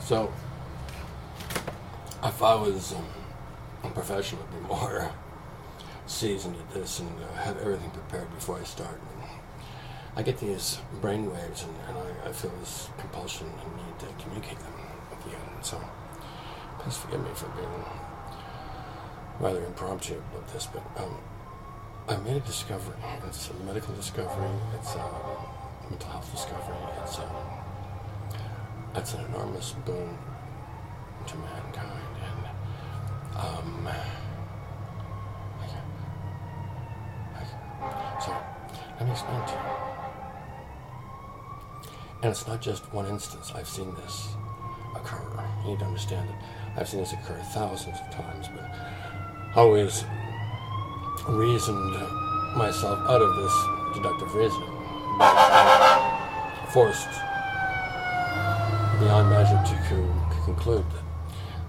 So, if I was a professional, I'd be more seasoned at this and have everything prepared before I start. I get these brain waves, and I feel this compulsion and need to communicate them at the end. So, please forgive me for being rather impromptu about this, but I made a discovery. It's a medical discovery. It's a mental health discovery. It's an enormous boon to mankind, and so let me explain to you. And it's not just one instance. I've seen this occur. You need to understand that I've seen this occur thousands of times, but always reasoned myself out of this deductive reasoning, forced beyond measure to conclude that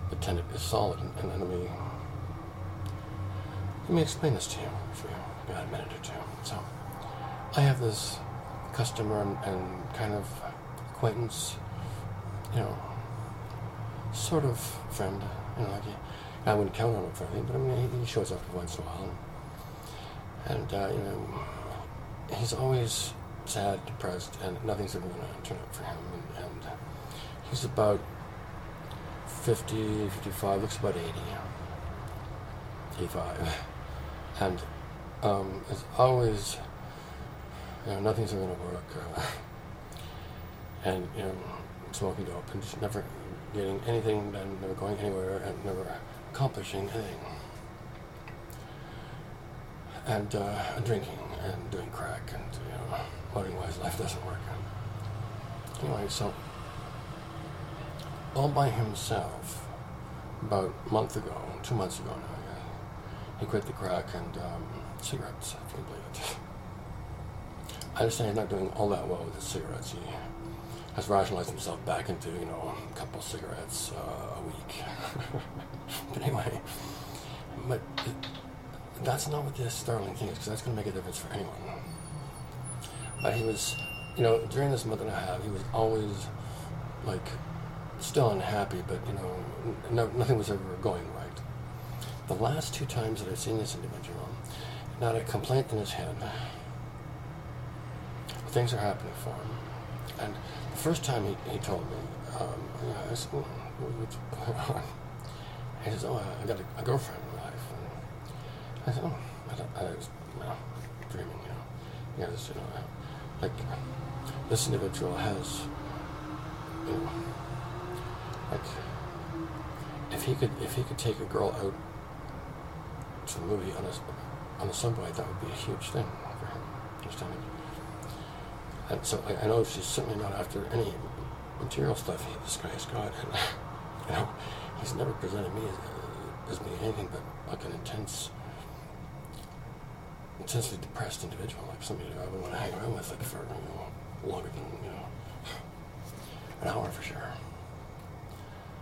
the tenet is solid. And let me explain this to you if you got a minute or two. So, I have this customer and kind of acquaintance, sort of friend, like I wouldn't count on him for anything, but I mean, he shows up once in a while, and he's always sad, depressed, and nothing's ever going to turn out for him, and he's about 50, 55, looks about 85, and is always, nothing's ever going to work, and, smoking dope, and just never getting anything done, never going anywhere, and never accomplishing anything. And drinking, and doing crack, and, wondering why his life doesn't work. Anyway, so, all by himself, about a month ago, 2 months ago now, he quit the crack and cigarettes, if you can believe it. I understand he's not doing all that well with his cigarettes. He has rationalized himself back into, a couple cigarettes a week. But anyway, that's not what this startling thing is, because that's going to make a difference for anyone. But he was, during this month and a half, he was always, still unhappy, but, nothing was ever going right. The last 2 times that I've seen this individual, not a complaint in his head, things are happening for him. And the first time he told me, I said, what's going on? He says, I got a girlfriend in life. And I said, I was dreaming, this individual has, if he could take a girl out to a movie on a subway, that would be a huge thing for him. Understand it? And so I know she's certainly not after any material stuff this guy's got, and he's never presented me as being anything but an intensely depressed individual, like somebody I would want to hang around with for longer than an hour for sure.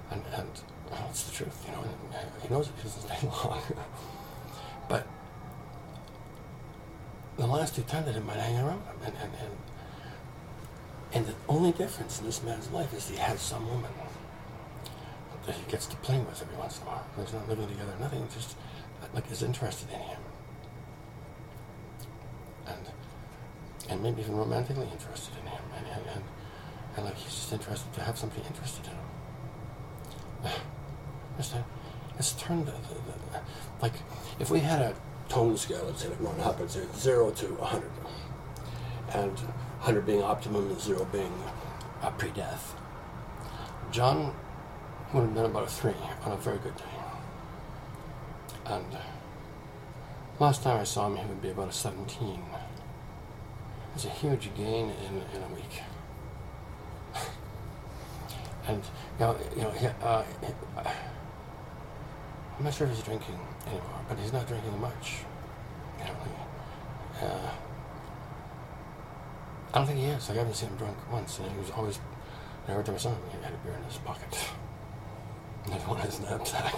And it's the truth, he knows it doesn't stay long. But the last 2 times I didn't mind hanging around with him, and the only difference in this man's life is he has some woman that he gets to play with every once in a while. He's not living together, nothing, just is interested in him. And maybe even romantically interested in him. And he's just interested to have somebody interested in him. It's turned, if we had a tone scale, let's say, going up, it's 0 to 100. And 100 being optimum and 0 being pre-death. John would have been about a 3 on a very good day. And last time I saw him, he would be about a 17. It's a huge gain in a week. And I'm not sure if he's drinking anymore, but he's not drinking much. I don't think he is. I haven't seen him drunk once, and he was always, every time I saw him, he had a beer in his pocket. And there's one in his knapsack.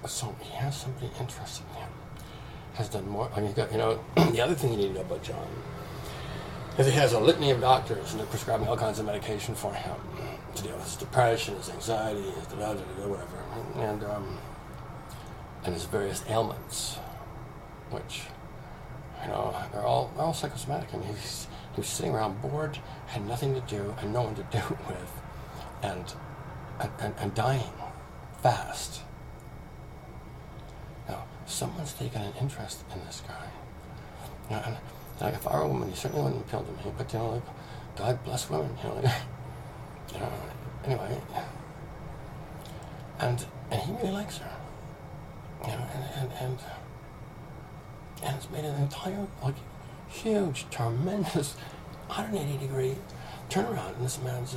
So he has somebody interested in him. Has done more. He's got, the other thing you need to know about John Because he has a litany of doctors and they're prescribing all kinds of medication for him to deal with his depression, his anxiety, his whatever, and his various ailments, which, they're all psychosomatic. I mean, he was sitting around bored, had nothing to do and no one to do it with, and dying fast. Now, someone's taken an interest in this guy. And if I were a woman, he certainly wouldn't appeal to me, but, God bless women, anyway. And he really likes her, and it's made an entire, huge, tremendous 180-degree turnaround in this man's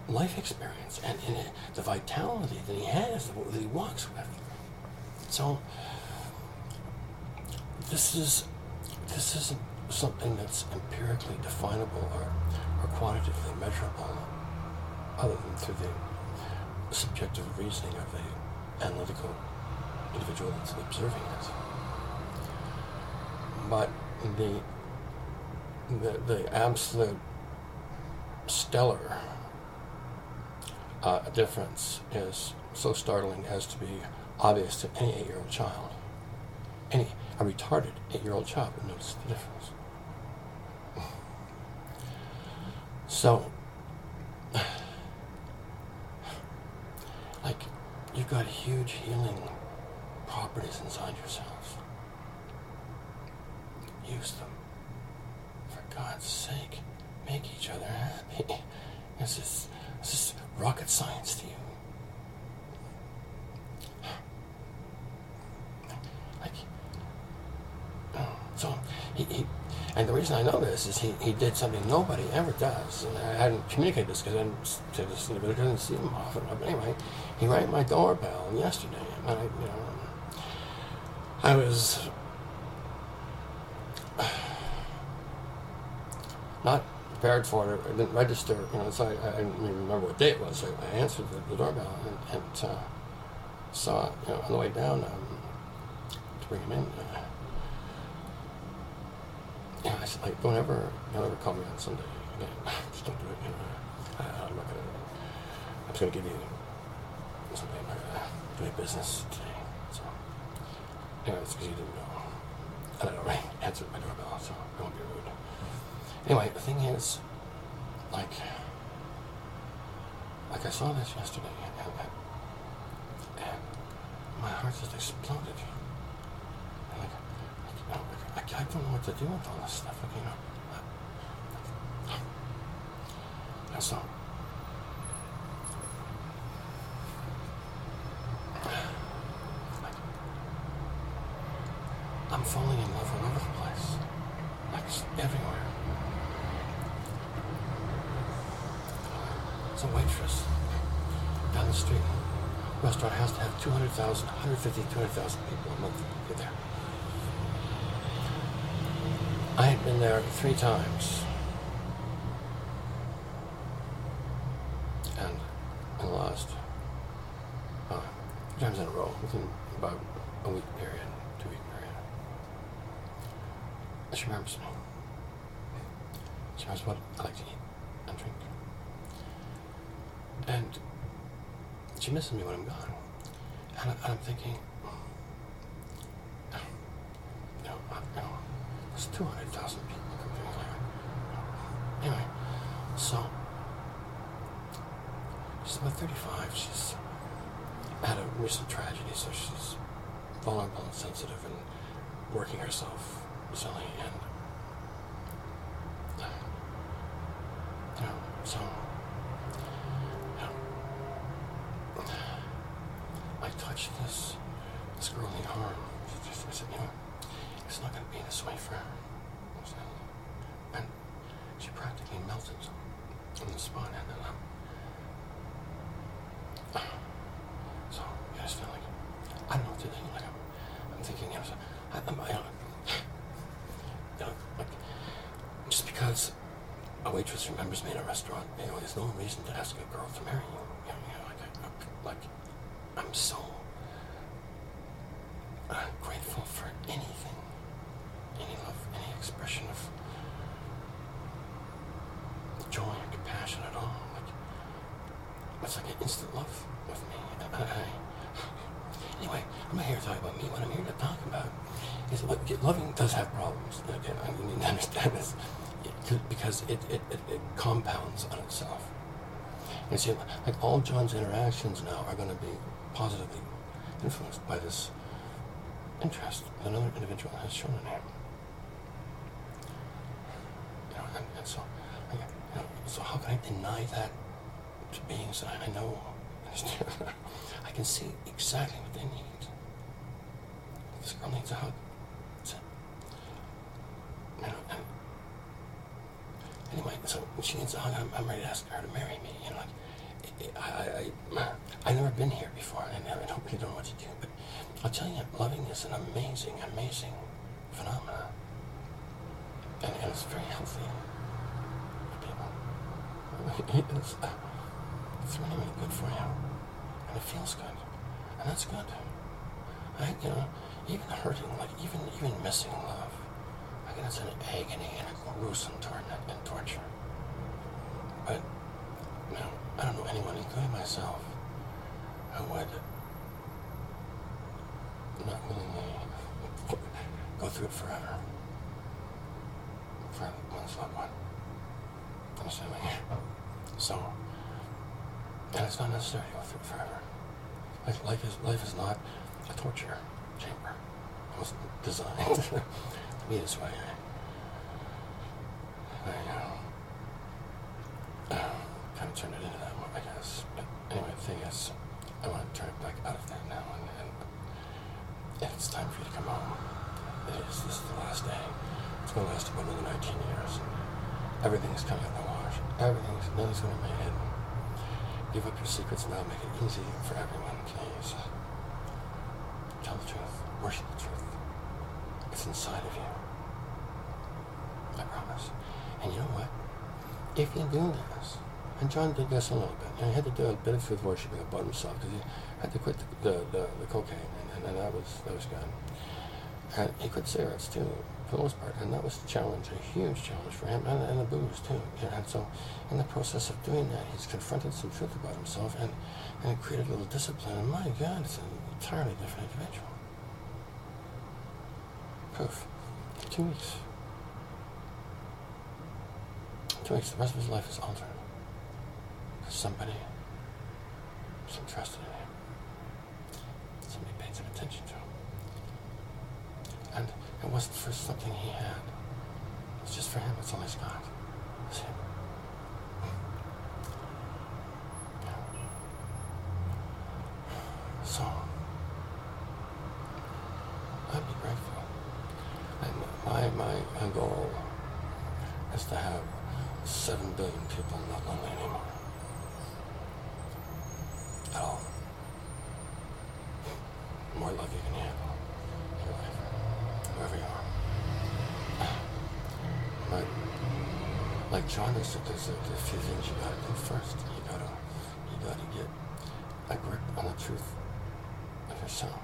life experience and in the vitality that he has, that he walks with. So this isn't something that's empirically definable or quantitatively measurable, other than through the subjective reasoning of the analytical individual that's observing it. But the absolute stellar difference is so startling as to be obvious to any 8-year-old child. A retarded 8-year-old child would notice the difference. So, you've got huge healing properties inside yourselves. Use them. For God's sake, make each other happy. This is rocket science to you. So and the reason I know this is he did something nobody ever does, and I hadn't communicated this because I didn't see him often. But anyway, he rang my doorbell yesterday, and I was not prepared for it. I didn't register, so I didn't even remember what day it was. So I answered the doorbell and saw, on the way down to bring him in. I said, don't ever call me on Sunday again. Just don't do it. I'm not gonna. I'm just gonna give you something. I'm not gonna do any business today. So, it's because you didn't know. And I already answered my doorbell, so I won't be rude. Anyway, the thing is, I saw this yesterday, and my heart just exploded. I don't know what to do with all this stuff. And so, I'm falling in love all over the place, just everywhere. There's a waitress down the street. The restaurant has to have 200,000, 150, 200,000 people a month to get there. I had been there 3 times, and in the last 3 times in a row, within about a week period, 2-week period. She remembers me. She remembers what I like to eat and drink. And she misses me when I'm gone. And I'm thinking, there's 200,000 people coming here. Anyway, so she's about 35. She's had a recent tragedy, so she's vulnerable and sensitive and working herself silly, and so I touched this girly arm. I said, it's not going to be this way for her. And she practically melted on the spot, and then so I just feel like I don't know what to do. I'm thinking, just because a waitress remembers me in a restaurant, there's no reason to ask a girl to marry you. I'm so grateful for anything, any love, any expression of it's like an instant love with me. Anyway, I'm not here to talk about me. What I'm here to talk about is loving does have problems. Okay, I need to understand this because it compounds on itself. And see, like all John's interactions now are going to be positively influenced by this interest that another individual has shown in him. And so, so how can I deny that to beings that I know? I can see exactly what they need. This girl needs a hug. That's it. And anyway, so when she needs a hug, I'm ready to ask her to marry me. I've never been here before, and I don't really know what to do. But I'll tell you, loving is an amazing, amazing phenomenon, and it's very healthy for people. It's really, really good for you, and it feels good, and that's good. Even hurting, like even missing love, it's an agony and a gruesome torment and torture. But I don't know anyone, including myself, who would not willingly go through it forever for one's loved one. Understand me? So, and it's not necessary to go through it forever. Life is not a torture chamber. It wasn't designed to be this way. I kind of turned it into that one, I guess. But anyway, the thing is, I want to turn it back out of that now, and it's time for you to come home. This is the last day. It's going to last about another 19 years. Everything's coming out in the wash. Nothing's going to be hidden. Give up your secrets now. Make it easy for everyone, please. Tell the truth. Worship the truth. It's inside of you. I promise. And you know what? If you do this, and John did this a little bit, he had to do a bit of truth worshiping about himself because he had to quit the cocaine, and that was good. And he quit cigarettes too, for the most part, and that was a challenge, a huge challenge for him, and the booze too. And so, in the process of doing that, he's confronted some truth about himself, and created a little discipline. And my God, it's an entirely different individual. Proof. 2 weeks. 2 weeks. The rest of his life is altered. Because somebody trusted in him. Somebody paid some attention to him. And it wasn't for something he had. It's just for him. It's all he's got. It's him. Yeah. So, I'd be grateful. And my goal is to have 7 billion people not lonely anymore. At all. More love you can handle in your life, wherever you are. But, like John, there's a few things you gotta do first. You gotta get a grip on the truth of yourself.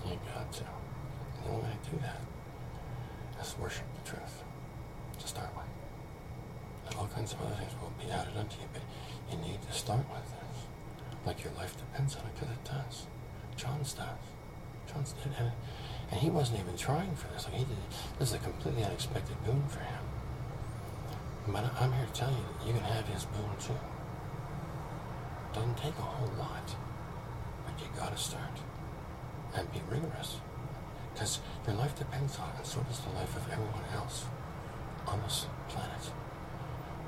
You got to. And the only way to do that is worship the truth to start with. And all kinds of other things will be added onto you, but you need to start with this. Like your life depends on it, because it does. John's does. John's did, and he wasn't even trying for this. Like he did. This is a completely unexpected boon for him. But I'm here to tell you that you can have his boon too. Doesn't take a whole lot, but you gotta start and be rigorous, because your life depends on it, and so does the life of everyone else on this planet.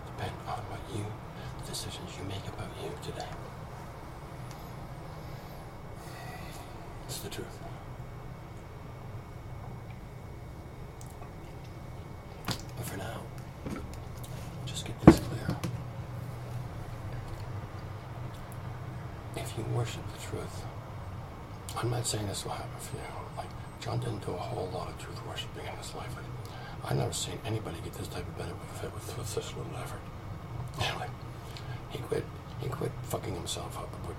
Depend on the decisions you make about you today. It's the truth. But for now, just get this clear. If you worship the truth, I'm not saying this will happen for you. Like, John didn't do a whole lot of truth worshiping in his life. Like, I've never seen anybody get this type of benefit with such little effort. Like, he quit fucking himself up. About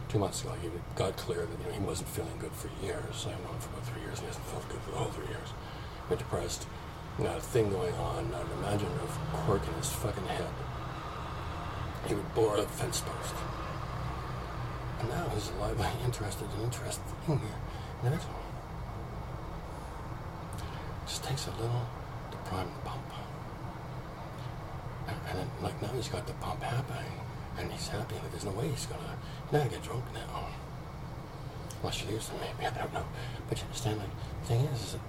2 months ago, he got clear that he wasn't feeling good for years. I've known him for about 3 years, and he hasn't felt good for the whole 3 years. Been depressed. A thing going on, an imaginative quirk in his fucking head. he would bore a fence post. And now he's a lively, interested individual. Just takes a little to prime the pump. And then, like, now he's got the pump happening, and he's happy, like, there's no way he's gonna get drunk now. Unless you use them, maybe, I don't know. But you understand, like, the thing is that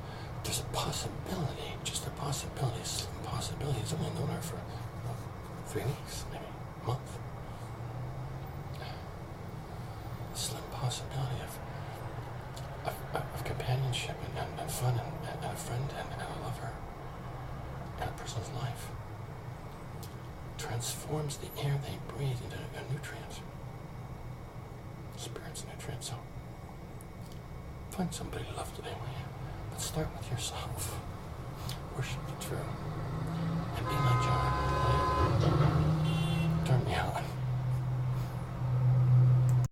there's a possibility, just a possibility, a slim possibility. He's only known her for 3 weeks, maybe a month. A slim possibility of companionship and fun and a friend and a lover in a person's life. Transforms the air they breathe into a nutrient. Spirit's nutrient. So find somebody to love today, will you? But start with yourself. Worship the true. And be like John.